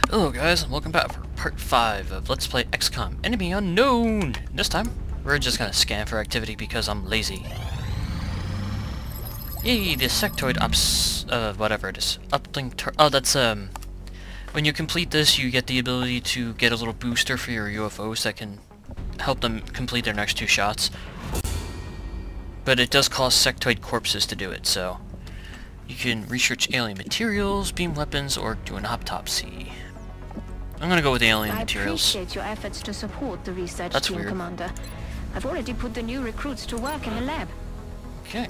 Hello guys, and welcome back for part 5 of Let's Play XCOM Enemy Unknown! This time, we're just gonna scan for activity because I'm lazy. Yay, the sectoid whatever it is. Uplink oh, that's, when you complete this, you get the ability to get a little booster for your UFOs that can help them complete their next 2 shots. But it does cost sectoid corpses to do it, so you can research alien materials, beam weapons, or do an autopsy. I'm gonna go with the alien materials. I appreciate your efforts to support the research That's team, weird. Commander. I've already put the new recruits to work in the lab. Okay.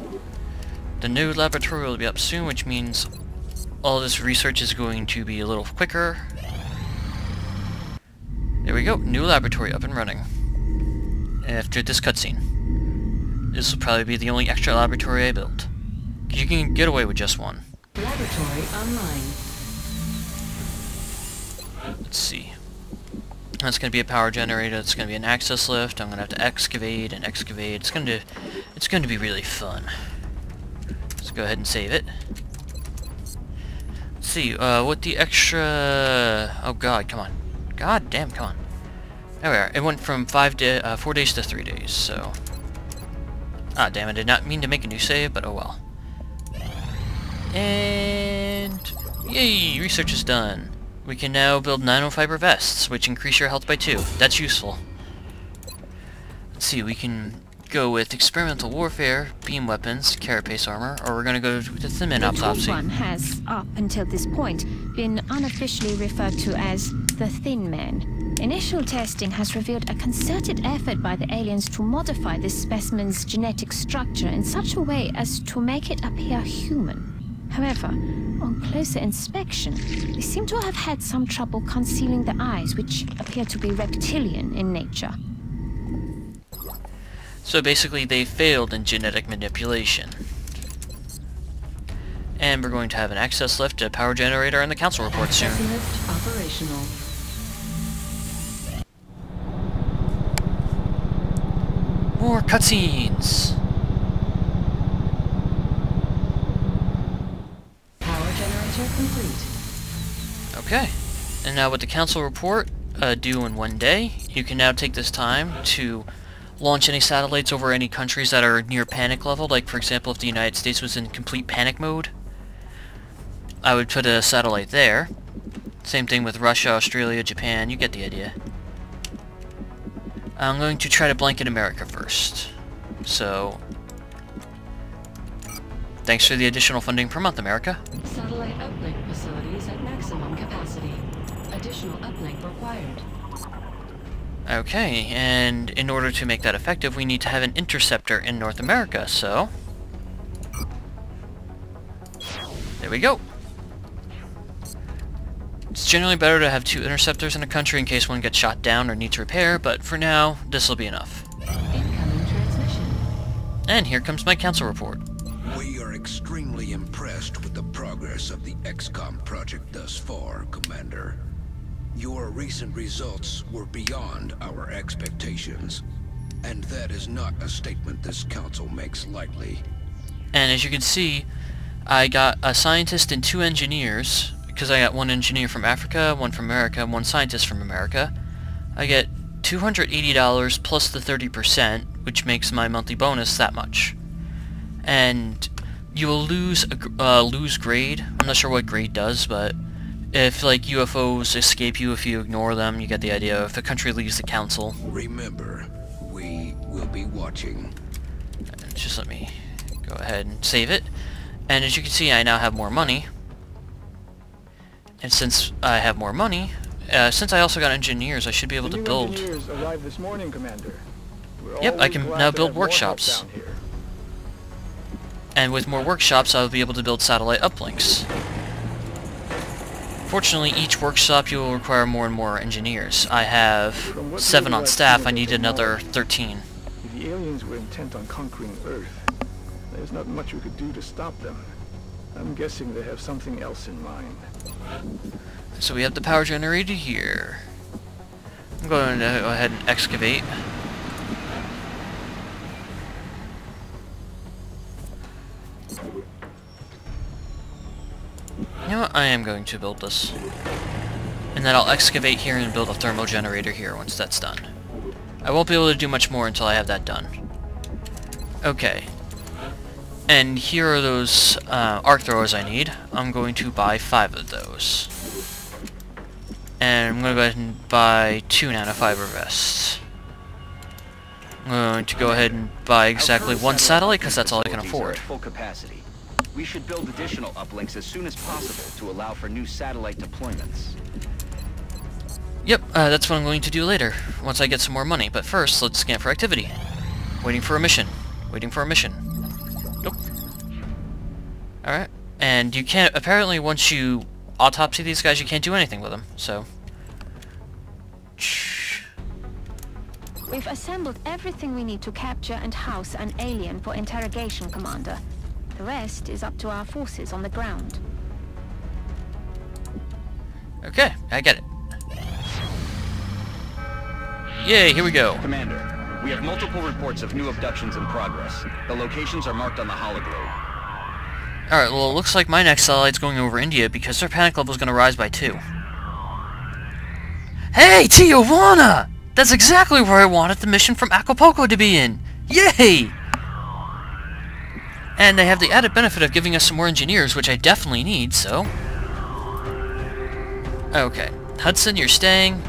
The new laboratory will be up soon, which means all this research is going to be a little quicker. There we go. New laboratory up and running. After this cutscene. This will probably be the only extra laboratory I built. You can get away with just one. Laboratory online. Let's see. That's going to be a power generator. It's going to be an access lift. I'm going to have to excavate and excavate. It's going to be really fun. Let's go ahead and save it. Let's see. What the extra? Oh God, come on. God damn, come on. There we are. It went from 4 days to 3 days. So. Ah, damn! I did not mean to make a new save, but oh well. And yay! Research is done. We can now build nanofiber vests, which increase your health by 2. That's useful. Let's see, we can go with experimental warfare, beam weapons, carapace armor, or we're going to go with the Thin Man autopsy. One has, up until this point, been unofficially referred to as the Thin Man. Initial testing has revealed a concerted effort by the aliens to modify this specimen's genetic structure in such a way as to make it appear human. However, on closer inspection, they seem to have had some trouble concealing the eyes, which appear to be reptilian in nature. So basically, they failed in genetic manipulation. And we're going to have an access lift, a power generator, and the council report soon. Access lift operational. More cutscenes! Complete. Okay, and now with the council report due in 1 day, you can now take this time to launch any satellites over any countries that are near panic level. Like, for example, if the United States was in complete panic mode, I would put a satellite there. Same thing with Russia, Australia, Japan, you get the idea. I'm going to try to blanket America first. So, thanks for the additional funding per month, America. Satellite uplink facilities at maximum capacity. Additional uplink required. Okay, and in order to make that effective, we need to have an interceptor in North America, so there we go. It's generally better to have 2 interceptors in a country in case one gets shot down or needs repair, but for now, this will be enough. Incoming transmission. And here comes my council report. We are extremely impressed with the progress of the XCOM project thus far, Commander. Your recent results were beyond our expectations, and that is not a statement this council makes lightly. And as you can see, I got a scientist and 2 engineers, because I got 1 engineer from Africa, 1 from America, and 1 scientist from America. I get $280 plus the 30%, which makes my monthly bonus that much. And you will lose grade. I'm not sure what grade does, but if like UFOs escape you if you ignore them, you get the idea. If a country leaves the council. Remember, we will be watching. Just let me go ahead and save it. And as you can see, I now have more money. And since I have more money, since I also got engineers, I should be able to build. Engineers arrived this morning, Commander. Yep, I can now build workshops. And with more workshops, I'll be able to build satellite uplinks. Fortunately, each workshop you will require more and more engineers. I have 7 on staff, I need another 13. If the aliens were intent on conquering Earth, there's not much we could do to stop them. I'm guessing they have something else in mind. So we have the power generator here. I'm going to go ahead and excavate. You know what? I am going to build this. And then I'll excavate here and build a thermal generator here once that's done. I won't be able to do much more until I have that done. Okay. And here are those arc throwers I need. I'm going to buy 5 of those. And I'm going to go ahead and buy 2 nanofiber vests. I'm going to go ahead and buy exactly 1 satellite because that's all I can afford. Full capacity. We should build additional uplinks as soon as possible to allow for new satellite deployments. Yep, that's what I'm going to do later, once I get some more money. But first, let's scan for activity. Waiting for a mission. Waiting for a mission. Nope. Alright. And you can't... Apparently, once you autopsy these guys, you can't do anything with them, so... We've assembled everything we need to capture and house an alien for interrogation, Commander. The rest is up to our forces on the ground. Okay, I get it. Yay, here we go. Commander, we have multiple reports of new abductions in progress. The locations are marked on the hologlobe. Alright, well, it looks like my next satellite's going over India because their panic level is going to rise by 2. Hey, Tijuana! That's exactly where I wanted the mission from Acapulco to be in! Yay! And they have the added benefit of giving us some more engineers, which I definitely need, so... Okay. Hudson, you're staying.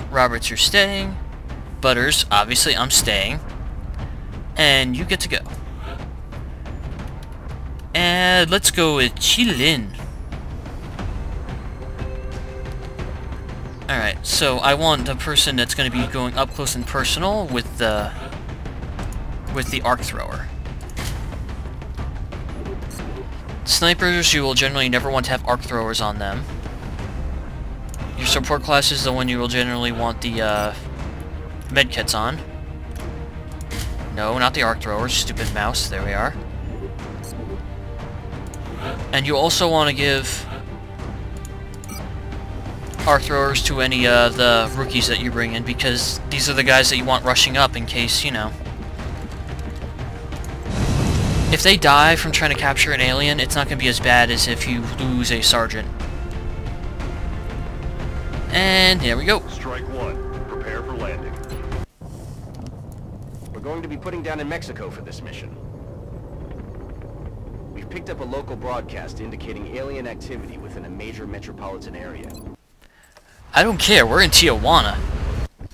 Roberts, you're staying. Butters, obviously I'm staying. And you get to go. And let's go with Chilin. Alright, so I want the person that's going to be going up close and personal with the arc thrower. Snipers, you will generally never want to have arc throwers on them. Your support class is the one you will generally want the medkits on. No, not the arc throwers, stupid mouse. There we are. And you also want to give arc throwers to any of the rookies that you bring in, because these are the guys that you want rushing up in case, you know. If they die from trying to capture an alien, it's not going to be as bad as if you lose a sergeant. And here we go. Strike 1. Prepare for landing. We're going to be putting down in Mexico for this mission. We've picked up a local broadcast indicating alien activity within a major metropolitan area. I don't care, we're in Tijuana.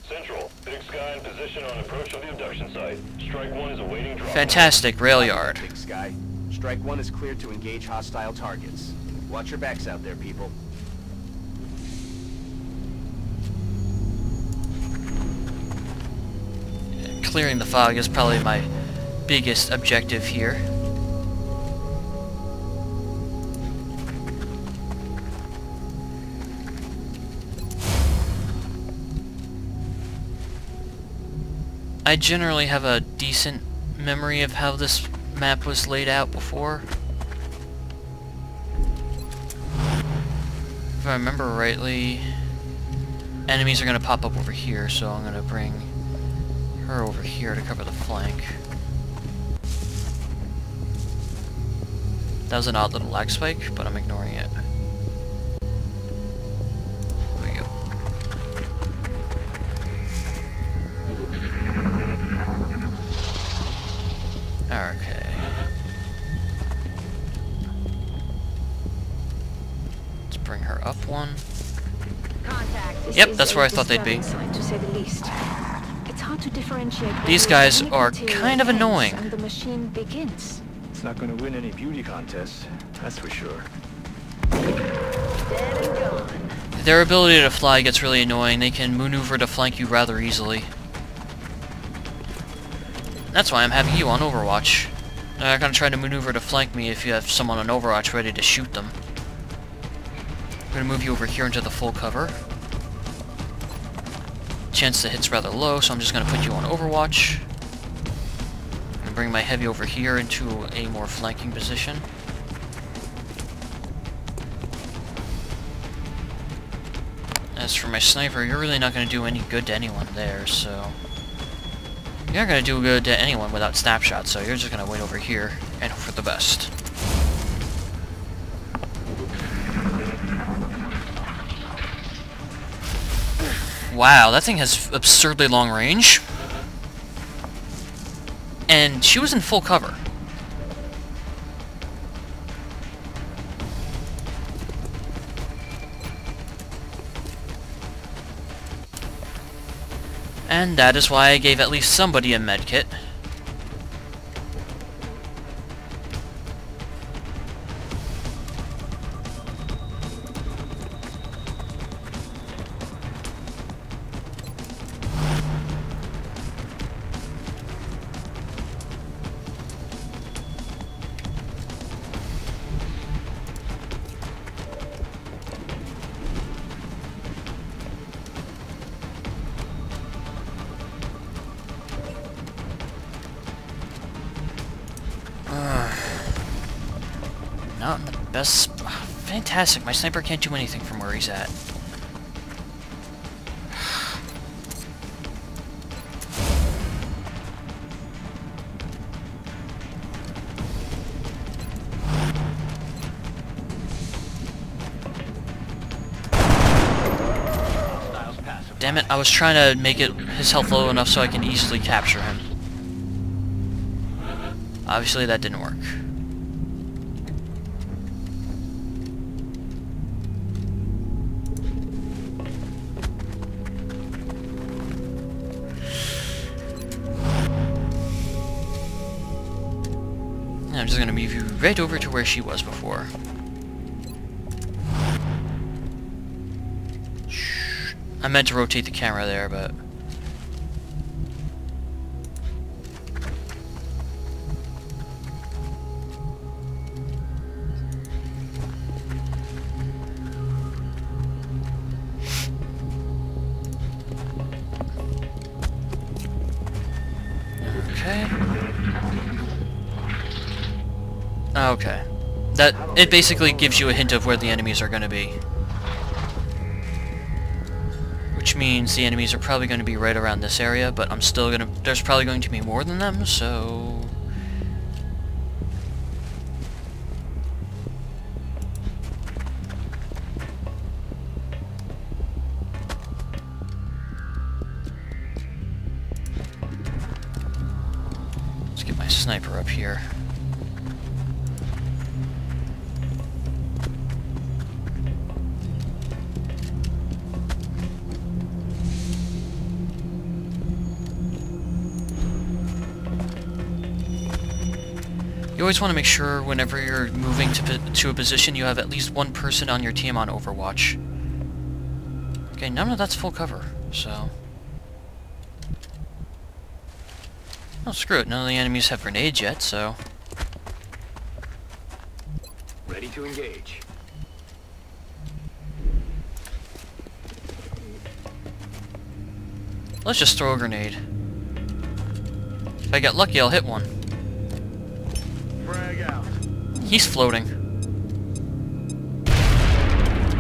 Central, Big Sky in position on approach of the abduction site. Strike 1 is awaiting drop. Fantastic, rail yard. Big Sky. Strike 1 is cleared to engage hostile targets. Watch your backs out there, people. Clearing the fog is probably my biggest objective here. I generally have a decent memory of how this map was laid out before. If I remember rightly, enemies are going to pop up over here, so I'm going to bring her over here to cover the flank. That was an odd little lag spike, but I'm ignoring it. There we go. Okay. Let's bring her up one. Yep, that's where I thought they'd be. To say the least. It's hard to differentiate. These guys are kind of annoying. And the machine begins. It's not going to win any beauty contests, that's for sure. Dead and gone. Their ability to fly gets really annoying. They can maneuver to flank you rather easily. That's why I'm having you on Overwatch. They're not going to try to maneuver to flank me if you have someone on Overwatch ready to shoot them. I'm going to move you over here into the full cover. Chance to hit's rather low, so I'm just going to put you on Overwatch. And bring my heavy over here into a more flanking position. As for my sniper, you're really not going to do any good to anyone there, so... You're not going to do good to anyone without snapshots, so you're just going to wait over here and hope for the best. Wow, that thing has absurdly long range. And she was in full cover. And that is why I gave at least somebody a medkit. Not in the best... Fantastic, my sniper can't do anything from where he's at. Damn it, I was trying to make his health low enough so I can easily capture him. Obviously that didn't work. I'm just gonna move you right over to where she was before. Shh. I meant to rotate the camera there, but... Okay. Okay. It basically gives you a hint of where the enemies are going to be. Which means the enemies are probably going to be right around this area, but I'm still going to... There's probably going to be more than them, so... Let's get my sniper up here. You always want to make sure whenever you're moving to a position you have at least one person on your team on Overwatch. Okay, none of that's full cover, so... Oh, screw it, none of the enemies have grenades yet, so... Ready to engage. Let's just throw a grenade. If I get lucky, I'll hit one. Frag out. He's floating.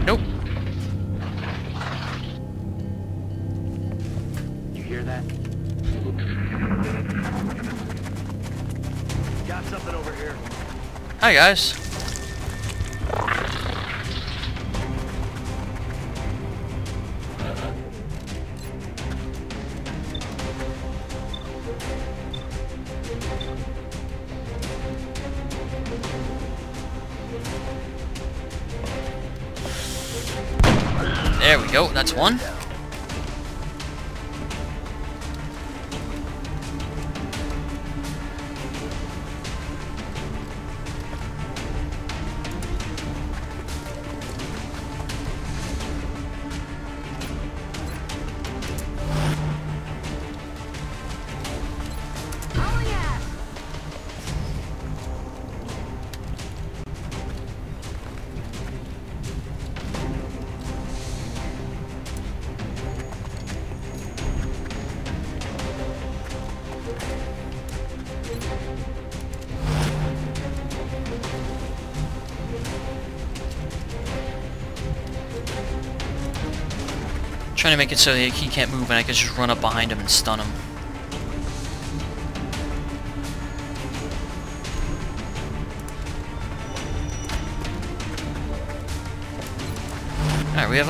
Nope. You hear that? Got something over here. Hi, guys. There we go, that's one. Trying to make it so that he can't move and I can just run up behind him and stun him. Alright, we have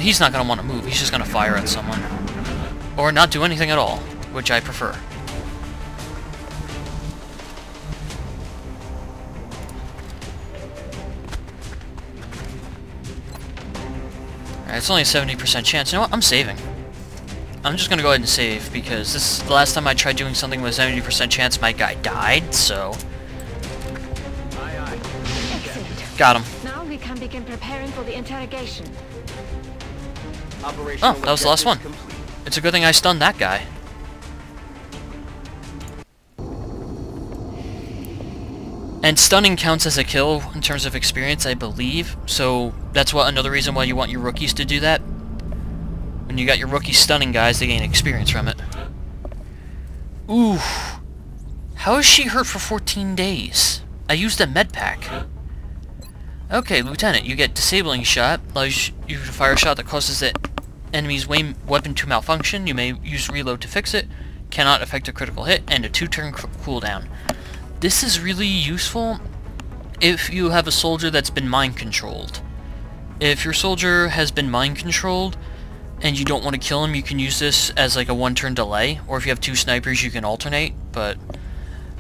he's not going to want to move. He's just going to fire at someone. Or not do anything at all, which I prefer. Alright, it's only a 70% chance. You know what? I'm saving. I'm just going to go ahead and save, because this is the last time I tried doing something with a 70% chance my guy died, so... Excellent. Got him. Now we can begin preparing for the interrogation. Oh, that was the last one. It's a good thing I stunned that guy. And stunning counts as a kill in terms of experience, I believe. So that's another reason why you want your rookies to do that. When you got your rookie stunning guys, they gain experience from it. Ooh. How is she hurt for 14 days? I used a med pack. Okay, Lieutenant, you get disabling shot. Allows you to fire a shot that causes the enemy's weapon to malfunction. You may use reload to fix it. Cannot affect a critical hit, and a 2-turn cooldown. This is really useful if you have a soldier that's been mind-controlled. If your soldier has been mind-controlled and you don't want to kill him, you can use this as like a 1-turn delay, or if you have 2 snipers you can alternate. But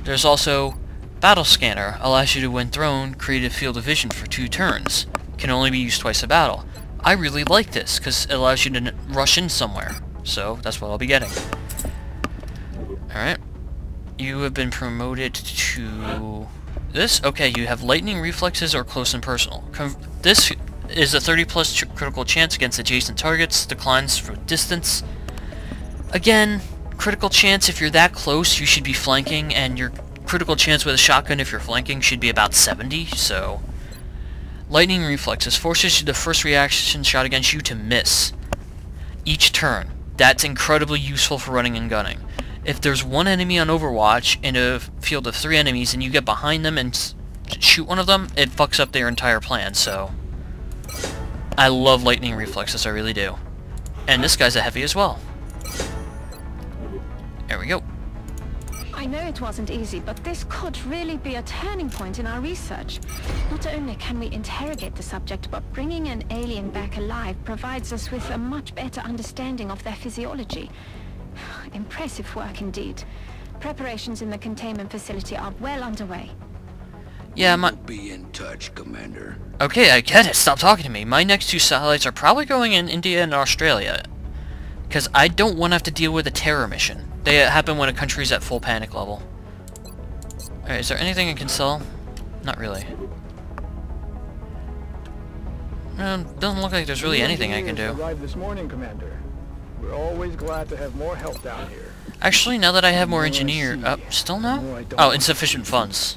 there's also Battle Scanner, allows you to, when thrown, create a field of vision for 2 turns. Can only be used twice a battle. I really like this because it allows you to rush in somewhere, so that's what I'll be getting. Alright. You have been promoted to this. Okay, you have lightning reflexes or close and personal. This is a 30+ critical chance against adjacent targets. Declines for distance. Again, critical chance if you're that close, you should be flanking, and your critical chance with a shotgun if you're flanking should be about 70, so... Lightning reflexes forces the first reaction shot against you to miss each turn. That's incredibly useful for running and gunning. If there's one enemy on Overwatch in a field of 3 enemies and you get behind them and shoot one of them, it fucks up their entire plan, so... I love lightning reflexes, I really do. And this guy's a heavy as well. There we go. I know it wasn't easy, but this could really be a turning point in our research. Not only can we interrogate the subject, but bringing an alien back alive provides us with a much better understanding of their physiology. Impressive work indeed. Preparations in the containment facility are well underway. Yeah, We'll be in touch, Commander. Okay, I get it. Stop talking to me. My next 2 satellites are probably going in India and Australia. Because I don't want to have to deal with a terror mission. They happen when a country's at full panic level. Alright, is there anything I can sell? Not really. Doesn't look like there's really anything I can do. Arrived this morning, Commander. We're always glad to have more help down here. Actually, now that I have more engineer... still no? Oh, insufficient funds.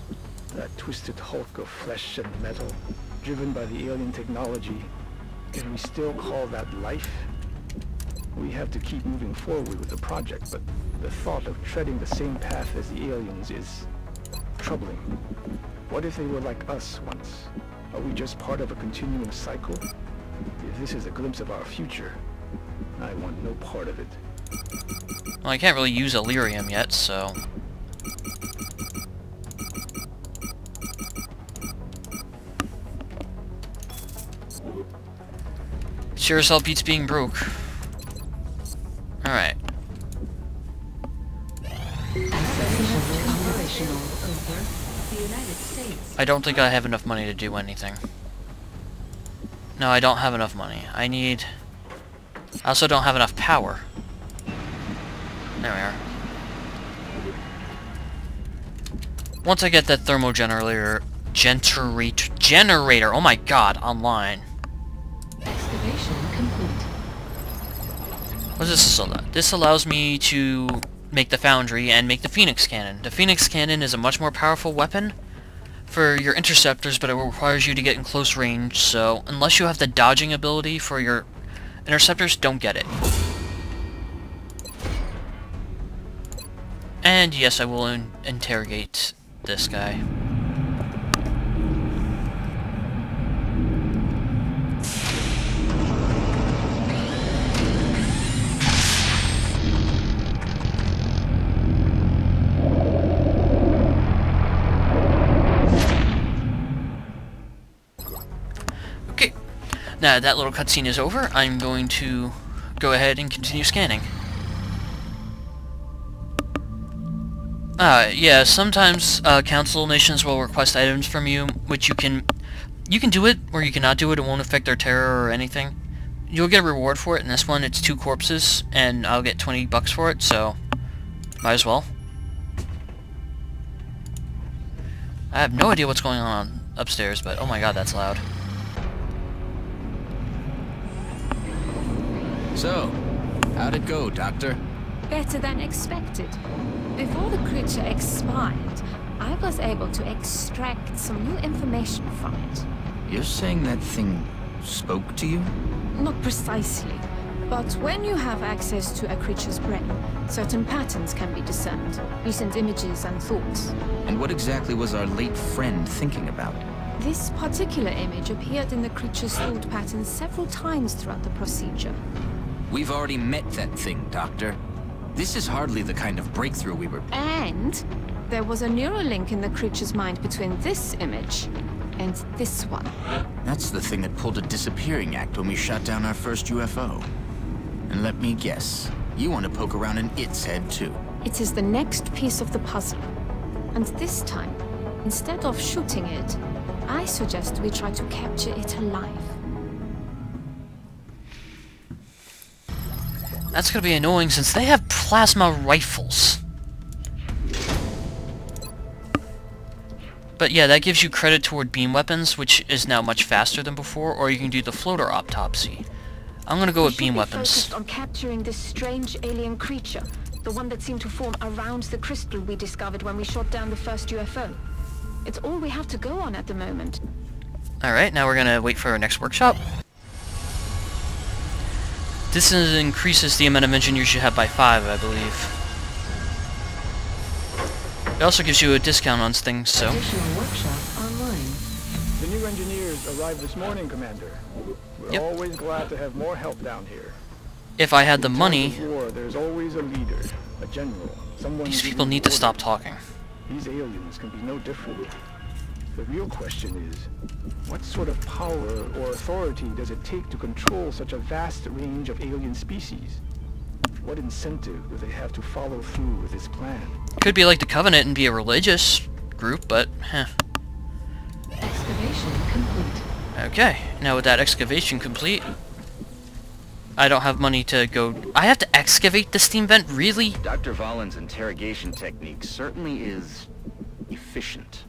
That twisted hulk of flesh and metal, driven by the alien technology. Can we still call that life? We have to keep moving forward with the project, but the thought of treading the same path as the aliens is troubling. What if they were like us once? Are we just part of a continuing cycle? If this is a glimpse of our future, I want no part of it. Well, I can't really use Illyrium yet, so... Sure as hell beats being broke. Alright. I don't think I have enough money to do anything. No, I don't have enough money. I also don't have enough power. There we are. Once I get that generator, oh my god, online. Excavation complete. What does this allow? This allows me to make the foundry and make the Phoenix Cannon. The Phoenix Cannon is a much more powerful weapon for your interceptors, but it requires you to get in close range, so unless you have the dodging ability for your interceptors, don't get it. And yes, I will interrogate this guy. now that little cutscene is over, I'm going to go ahead and continue scanning. Yeah, sometimes council missions will request items from you, which you can do it, or you cannot do it. It won't affect their terror or anything. You'll get a reward for it. In this one, it's 2 corpses, and I'll get 20 bucks for it, so might as well. I have no idea what's going on upstairs, but oh my god, that's loud. So, how'd it go, Doctor? Better than expected. Before the creature expired, I was able to extract some new information from it. You're saying that thing spoke to you? Not precisely, but when you have access to a creature's brain, certain patterns can be discerned, recent images and thoughts. And what exactly was our late friend thinking about? This particular image appeared in the creature's thought patterns several times throughout the procedure. We've already met that thing, Doctor. This is hardly the kind of breakthrough we were... And there was a neural link in the creature's mind between this image and this one. That's the thing that pulled a disappearing act when we shot down our first UFO. And let me guess, you want to poke around in its head too. It is the next piece of the puzzle. And this time, instead of shooting it, I suggest we try to capture it alive. That's gonna be annoying since they have plasma rifles. But yeah, that gives you credit toward beam weapons, which is now much faster than before, or you can do the floater autopsy. I'm gonna go with beam weapons. Focused on capturing this strange alien creature, the one that seemed to form around the crystal we discovered when we shot down the first UFO. It's all we have to go on at the moment. Alright, now we're gonna wait for our next workshop. This increases the amount of engineers you have by 5, I believe. It also gives you a discount on things, so... Additional workshop online. The new engineers arrived this morning, Commander. We're always glad to have more help down here. If I had the In money... times of war, there's always a leader, a general, someone... These people need to stop talking. These aliens can be no different. The real question is, what sort of power or authority does it take to control such a vast range of alien species? What incentive do they have to follow through with this plan? Could be like the Covenant and be a religious group, but, Excavation complete. Okay, now with that excavation complete, I don't have money to go... I have to excavate the steam vent? Really? Dr. Vollin's interrogation technique certainly is... efficient.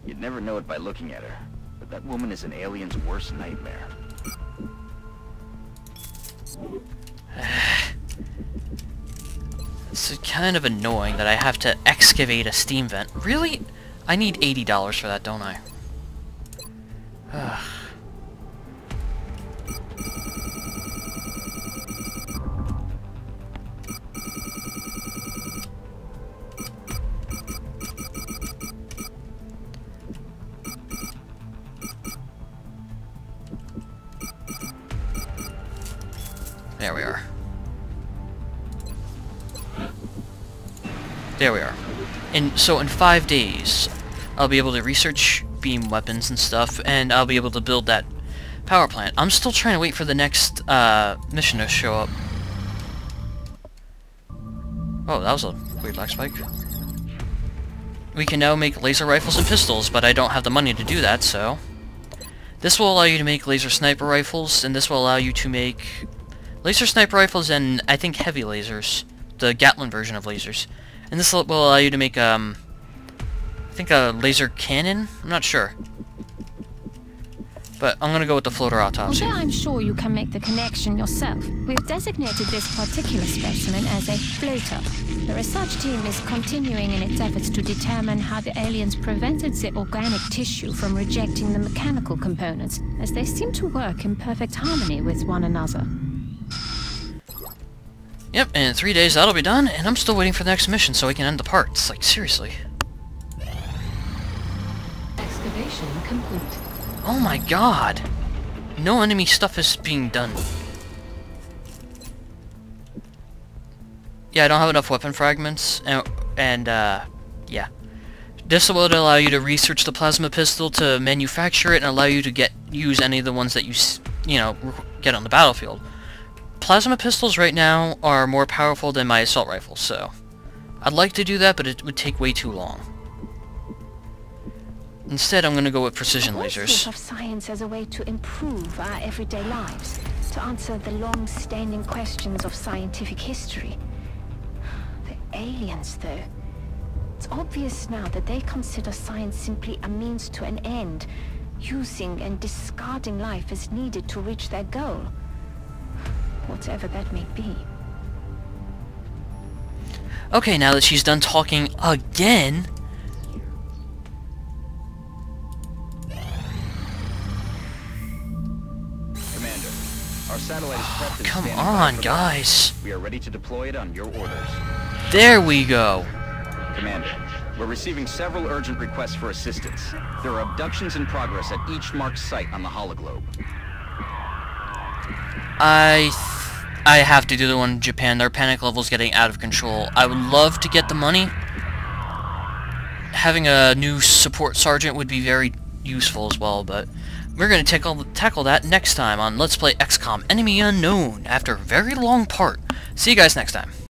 You'd never know it by looking at her, but that woman is an alien's worst nightmare. It's kind of annoying that I have to excavate a steam vent. Really? I need $80 for that, don't I? Ugh. There we are. There we are. And so in 5 days, I'll be able to research beam weapons and stuff, and I'll be able to build that power plant. I'm still trying to wait for the next mission to show up. Oh, that was a weird lag spike. We can now make laser rifles and pistols, but I don't have the money to do that, so... This will allow you to make laser sniper rifles, and this will allow you to make... laser sniper rifles and, I think, heavy lasers. The Gatling version of lasers. And this will allow you to make, I think a laser cannon? I'm not sure. But I'm gonna go with the floater autopsy. Although I'm sure you can make the connection yourself, we've designated this particular specimen as a floater. The research team is continuing in its efforts to determine how the aliens prevented the organic tissue from rejecting the mechanical components, as they seem to work in perfect harmony with one another. Yep, and in 3 days that'll be done, and I'm still waiting for the next mission so I can end the parts. Like, seriously. Excavation complete. Oh my god! No enemy stuff is being done. Yeah, I don't have enough weapon fragments, and yeah. This will allow you to research the plasma pistol to manufacture it and allow you to use any of the ones that get on the battlefield. Plasma pistols right now are more powerful than my assault rifle, so I'd like to do that, but it would take way too long. Instead, I'm going to go with precision lasers. Of science as a way to improve our everyday lives, to answer the long-standing questions of scientific history. The aliens, though. It's obvious now that they consider science simply a means to an end, using and discarding life as needed to reach their goal. Whatever that may be. Okay, now that she's done talking again... Commander, our satellite is prepped and Come standing by on, for guys. launch. We are ready to deploy it on your orders. There we go. Commander, we're receiving several urgent requests for assistance. There are abductions in progress at each marked site on the hologlobe. I have to do the one in Japan. Their panic level's getting out of control. I would love to get the money. Having a new support sergeant would be very useful as well, but we're going to tackle that next time on Let's Play XCOM Enemy Unknown after a very long part. See you guys next time.